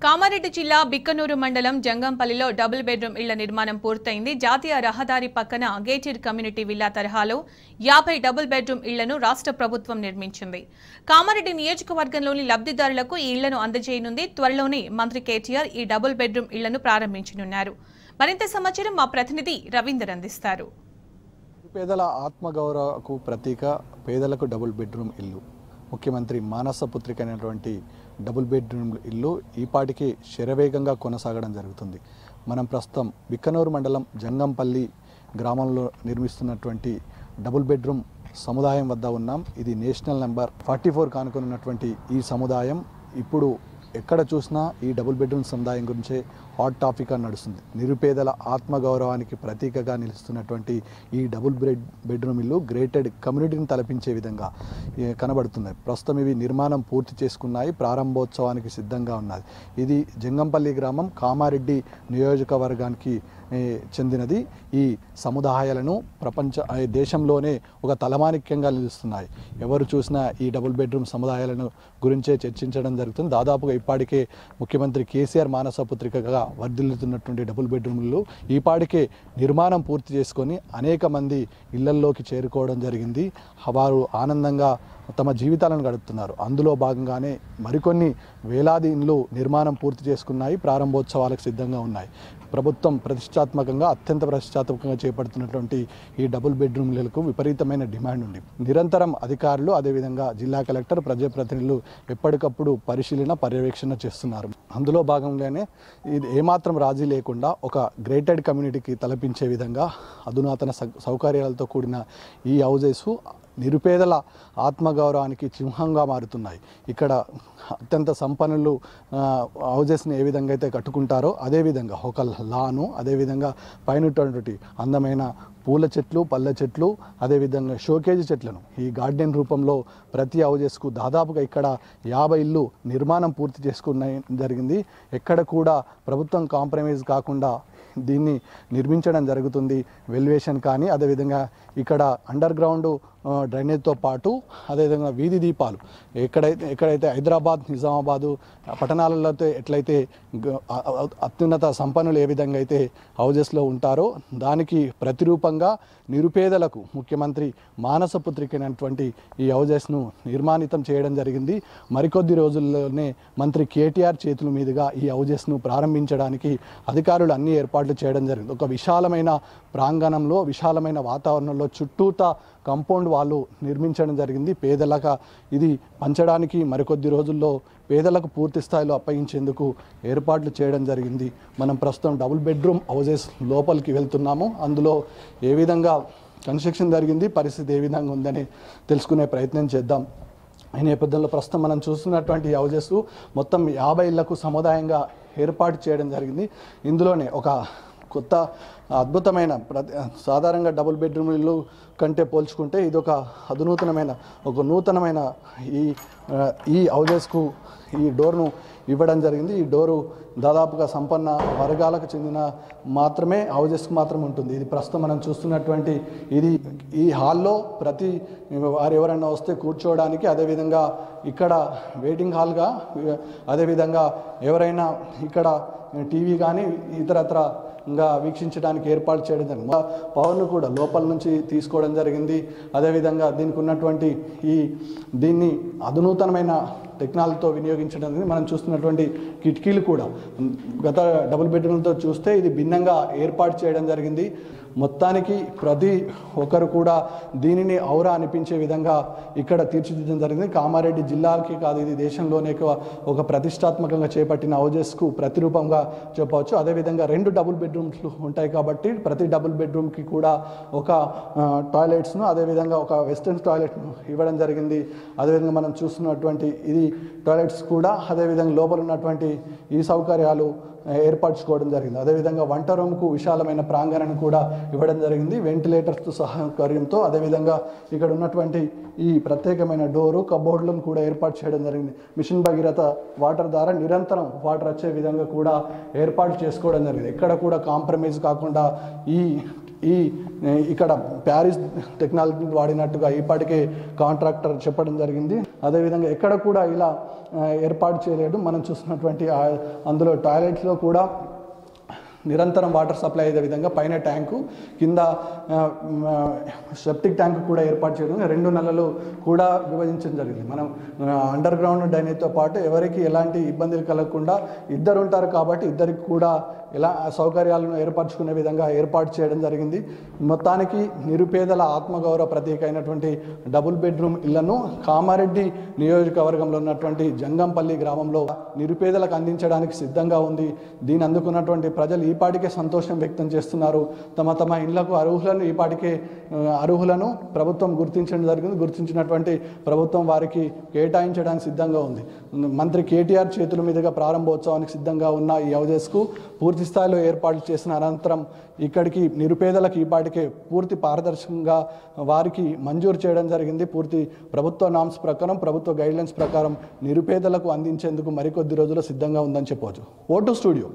కామారెడ్డి జిల్లా బిక్కనూరు మండలం జంగంపల్లిలో double bedroom ఇళ్ల నిర్మాణం పూర్తయింది. జాతీయ రహదారి పక్కన గేటెడ్ కమ్యూనిటీ విల్లా తరహాలో 50 డబుల్ బెడ్రూమ్ ఇళ్లను రాష్ట్ర ప్రభుత్వం నిర్మించింది. కామారెడ్డి నియోజకవర్గంలోని లబ్ధిదారులకు ఈ ఇళ్లను అందజేయనుంది. త్వరలోనే మంత్రి కేటీఆర్ ఈ డబుల్ బెడ్రూమ్ ఇళ్లను ప్రారంభించనున్నారు. మరింత సమాచారం మా ప్రతినిధి రవీందర్ అందిస్తారు. పేదల ఆత్మగౌరవకు ప్రతీక పేదలకు డబుల్ బెడ్రూమ్ ఇల్లు. ముఖ్యమంత్రి మానస పుత్రిక అయినటువంటి డబుల్ బెడ్రూమ్ ఇల్లు ఈపాటికి శరవేగంగా కొనసాగడం జరుగుతుంది. మనం ప్రస్తుతం బిక్కనూరు మండలం జంగంపల్లి గ్రామంలో నిర్మిస్తున్నటువంటి డబుల్ బెడ్రూమ్ సముదాయం వద్ద ఉన్నాం. ఇది నేషనల్ నెంబర్ 44 కానుకొనున్నటువంటి ఈ సముదాయం ఇప్పుడు ఎక్కడ చూసినా ఈ డబుల్ బెడ్రూమ్ సముదాయం గురించే హాట్ టాపిక్గా నడుస్తుంది. నిరుపేదల ఆత్మగౌరవానికి ప్రతీకగా నిలుస్తున్నటువంటి ఈ డబుల్ బెడ్రూమ్ ఇల్లు గ్రేటెడ్ కమ్యూనిటీని తలపించే విధంగా కనబడుతున్నాయి. ప్రస్తుతం ఇవి నిర్మాణం పూర్తి చేసుకున్నాయి, ప్రారంభోత్సవానికి సిద్ధంగా ఉన్నది. ఇది జంగంపల్లి గ్రామం కామారెడ్డి నియోజకవర్గానికి చెందినది. ఈ సముదాయాలను దేశంలోనే ఒక తలమానిక్యంగా నిలుస్తున్నాయి. ఎవరు చూసినా ఈ డబుల్ బెడ్రూమ్ సముదాయాలను గురించే చర్చించడం జరుగుతుంది. దాదాపుగా ఇప్పటికే ముఖ్యమంత్రి కేసీఆర్ మానస పుత్రికగా వర్ధిల్లుతున్నటువంటి డబుల్ బెడ్రూమ్లు ఈపాటికే నిర్మాణం పూర్తి చేసుకొని అనేక మంది ఇళ్లల్లోకి చేరుకోవడం జరిగింది. వారు ఆనందంగా తమ జీవితాలను గడుపుతున్నారు. అందులో భాగంగానే మరికొన్ని వేలాది ఇండ్లు నిర్మాణం పూర్తి చేసుకున్నాయి, ప్రారంభోత్సవాలకు సిద్ధంగా ఉన్నాయి. ప్రభుత్వం అత్యంత ప్రతిష్టాత్మకంగా చేపడుతున్నటువంటి ఈ డబుల్ బెడ్రూమ్లకు విపరీతమైన డిమాండ్ ఉంది. నిరంతరం అధికారులు అదేవిధంగా జిల్లా కలెక్టర్, ప్రజాప్రతినిధులు ఎప్పటికప్పుడు పర్యవేక్షణ చేస్తున్నారు. అందులో భాగంగానే ఇది ఏమాత్రం రాజీ లేకుండా ఒక గ్రేటెడ్ కమ్యూనిటీకి తలపించే విధంగా అధునాతన సౌకర్యాలతో కూడిన ఈ హౌజెస్ నిరుపేదల ఆత్మగౌరవానికి చిహ్నంగా మారుతున్నాయి. ఇక్కడ అత్యంత సంపన్నులు హౌజెస్ని ఏ విధంగా అయితే కట్టుకుంటారో అదేవిధంగా ఒక లాను, అదేవిధంగా పైనటువంటి అందమైన పూల చెట్లు, పళ్ళ చెట్లు, అదేవిధంగా షోకేజ్ చెట్లను ఈ గార్డెన్ రూపంలో ప్రతి హౌజెస్కు దాదాపుగా ఇక్కడ 50 ఇళ్ళు నిర్మాణం పూర్తి చేసుకున్న జరిగింది. ఎక్కడ కూడా ప్రభుత్వం కాంప్రమైజ్ కాకుండా దీన్ని నిర్మించడం జరుగుతుంది. వెల్వేషన్ కానీ అదేవిధంగా ఇక్కడ అండర్ గ్రౌండ్ డ్రైనేజ్తో పాటు అదేవిధంగా వీధి దీపాలు ఎక్కడైతే హైదరాబాద్, నిజామాబాదు పట్టణాలలో ఎట్లయితే అత్యున్నత సంపన్నులు ఏ విధంగా అయితే హౌజెస్లో ఉంటారో దానికి ప్రతిరూపంగా నిరుపేదలకు ముఖ్యమంత్రి మానస పుత్రికైనటువంటి ఈ హౌజెస్ను నిర్మాణితం చేయడం జరిగింది. మరికొద్ది రోజుల్లోనే మంత్రి కేటీఆర్ చేతుల మీదుగా ఈ హౌజెస్ను ప్రారంభించడానికి అధికారులు అన్ని ఏర్పాట్లు చేయడం జరిగింది. ఒక విశాలమైన ప్రాంగణంలో, విశాలమైన వాతావరణంలో చుట్టూతా కాంపౌండ్ వాళ్ళు నిర్మించడం జరిగింది. పేదలకు ఇది పంచడానికి మరికొద్ది రోజుల్లో పేదలకు పూర్తి స్థాయిలో అప్పగించేందుకు ఏర్పాట్లు చేయడం జరిగింది. మనం ప్రస్తుతం డబుల్ బెడ్రూమ్ హౌజెస్ లోపలికి వెళ్తున్నాము. అందులో ఏ విధంగా కన్స్ట్రక్షన్ జరిగింది, పరిస్థితి ఏ విధంగా ఉందని తెలుసుకునే ప్రయత్నం చేద్దాం. ఈ నేపథ్యంలో ప్రస్తుతం మనం చూస్తున్నటువంటి హౌజెస్ మొత్తం 50 ఇళ్లకు సముదాయంగా ఏర్పాటు చేయడం జరిగింది. ఇందులోనే ఒక కొత్త అద్భుతమైన సాధారణంగా డబుల్ బెడ్రూమ్ ఇల్లు కంటే పోల్చుకుంటే ఇది ఒక నూతనమైన ఈ హౌజెస్కు ఈ డోర్ను ఇవ్వడం జరిగింది. ఈ డోరు దాదాపుగా సంపన్న వర్గాలకు చెందిన మాత్రమే హౌజెస్కి మాత్రం ఉంటుంది. ఇది ప్రస్తుతం మనం చూస్తున్నటువంటి ఈ హాల్లో ప్రతి వారు ఎవరైనా వస్తే కూర్చోవడానికి, అదేవిధంగా ఇక్కడ వెయిటింగ్ హాల్గా, అదేవిధంగా ఎవరైనా ఇక్కడ టీవీ కానీ ఇతరత్రంగా వీక్షించడానికి ఏర్పాటు చేయడం జరిగింది. పవర్ను కూడా లోపల నుంచి తీసుకోవడం జరిగింది. అదేవిధంగా దీనికి ఉన్నటువంటి దీన్ని అధునూతనమైన టెక్నాలజీతో వినియోగించడం జరిగింది. మనం చూస్తున్నటువంటి కిటికీలు కూడా గత డబుల్ బెడ్రూమ్తో చూస్తే ఇది భిన్నంగా ఏర్పాటు చేయడం జరిగింది. మొత్తానికి ప్రతి ఒక్కరు కూడా దీనిని ఔరా అనిపించే విధంగా ఇక్కడ తీర్చిదిద్దడం జరిగింది. కామారెడ్డి జిల్లాకి కాదు, ఇది దేశంలోనే ఒక ప్రతిష్టాత్మకంగా చేపట్టిన హౌజెస్కు ప్రతిరూపంగా చెప్పవచ్చు. అదేవిధంగా 2 డబుల్ బెడ్రూమ్స్లు ఉంటాయి కాబట్టి ప్రతి డబుల్ బెడ్రూమ్కి కూడా ఒక టాయిలెట్స్ను, అదేవిధంగా ఒక వెస్టర్న్ టాయిలెట్ను ఇవ్వడం జరిగింది. అదేవిధంగా మనం చూస్తున్నటువంటి ఇది టాయిలెట్స్ కూడా, అదేవిధంగా లోపల ఉన్నటువంటి ఈ సౌకర్యాలు ఏర్పరచుకోవడం జరిగింది. అదేవిధంగా వంట రూమ్కు విశాలమైన ప్రాంగణాన్ని కూడా ఇవ్వడం జరిగింది వెంటిలేటర్స్తో సహకార్యంతో. అదేవిధంగా ఇక్కడ ఉన్నటువంటి ఈ ప్రత్యేకమైన డోరు కబోర్డులను కూడా ఏర్పాటు చేయడం జరిగింది. మిషన్ భగీరథ వాటర్ ద్వారా నిరంతరం వాటర్ వచ్చే విధంగా కూడా ఏర్పాటు చేసుకోవడం జరిగింది. ఎక్కడ కూడా కాంప్రమైజ్ కాకుండా ఇక్కడ ప్యారిస్ టెక్నాలజీ వాడినట్టుగా ఈపాటికే కాంట్రాక్టర్ చెప్పడం జరిగింది. అదేవిధంగా ఎక్కడ కూడా ఇలా ఏర్పాటు చేయలేదు. మనం చూస్తున్నటువంటి అందులో టాయిలెట్స్లో కూడా నిరంతరం వాటర్ సప్లై అయ్యే విధంగా పైన ట్యాంకు కింద సెప్టిక్ ట్యాంకు కూడా ఏర్పాటు చేయడం 2 నెలలు కూడా విభజించడం జరిగింది. మనం అండర్ గ్రౌండ్ డ్రైనేజ్తో పాటు ఎవరికి ఎలాంటి ఇబ్బందులు కలగకుండా ఇద్దరు ఉంటారు కాబట్టి ఇద్దరికి కూడా ఎలా సౌకర్యాలను ఏర్పరచుకునే విధంగా ఏర్పాటు చేయడం జరిగింది. మొత్తానికి నిరుపేదల ఆత్మగౌరవ ప్రతీక అయినటువంటి డబుల్ బెడ్రూమ్ ఇళ్లను కామారెడ్డి నియోజకవర్గంలో ఉన్నటువంటి జంగంపల్లి గ్రామంలో నిరుపేదలకు అందించడానికి సిద్ధంగా ఉంది. దీన్ని అందుకున్నటువంటి ప్రజలు ఈపాటికే సంతోషం వ్యక్తం చేస్తున్నారు. తమ ఇళ్లకు అర్హులను ప్రభుత్వం గుర్తించడం జరిగింది. గుర్తించినటువంటి ప్రభుత్వం వారికి కేటాయించడానికి సిద్ధంగా ఉంది. మంత్రి కేటీఆర్ చేతుల మీదుగా ప్రారంభోత్సవానికి సిద్ధంగా ఉన్న ఈ హౌజెస్కు పూర్తి స్థాయిలో ఏర్పాట్లు చేసిన అనంతరం ఇక్కడికి నిరుపేదలకు ఈపాటికే పూర్తి పారదర్శకంగా వారికి మంజూరు చేయడం జరిగింది. పూర్తి ప్రభుత్వ నామ్స్ ప్రకారం ప్రభుత్వ గైడ్లైన్స్ ప్రకారం నిరుపేదలకు అందించేందుకు మరికొద్ది రోజుల్లో సిద్ధంగా ఉందని చెప్పవచ్చు. Vote studio.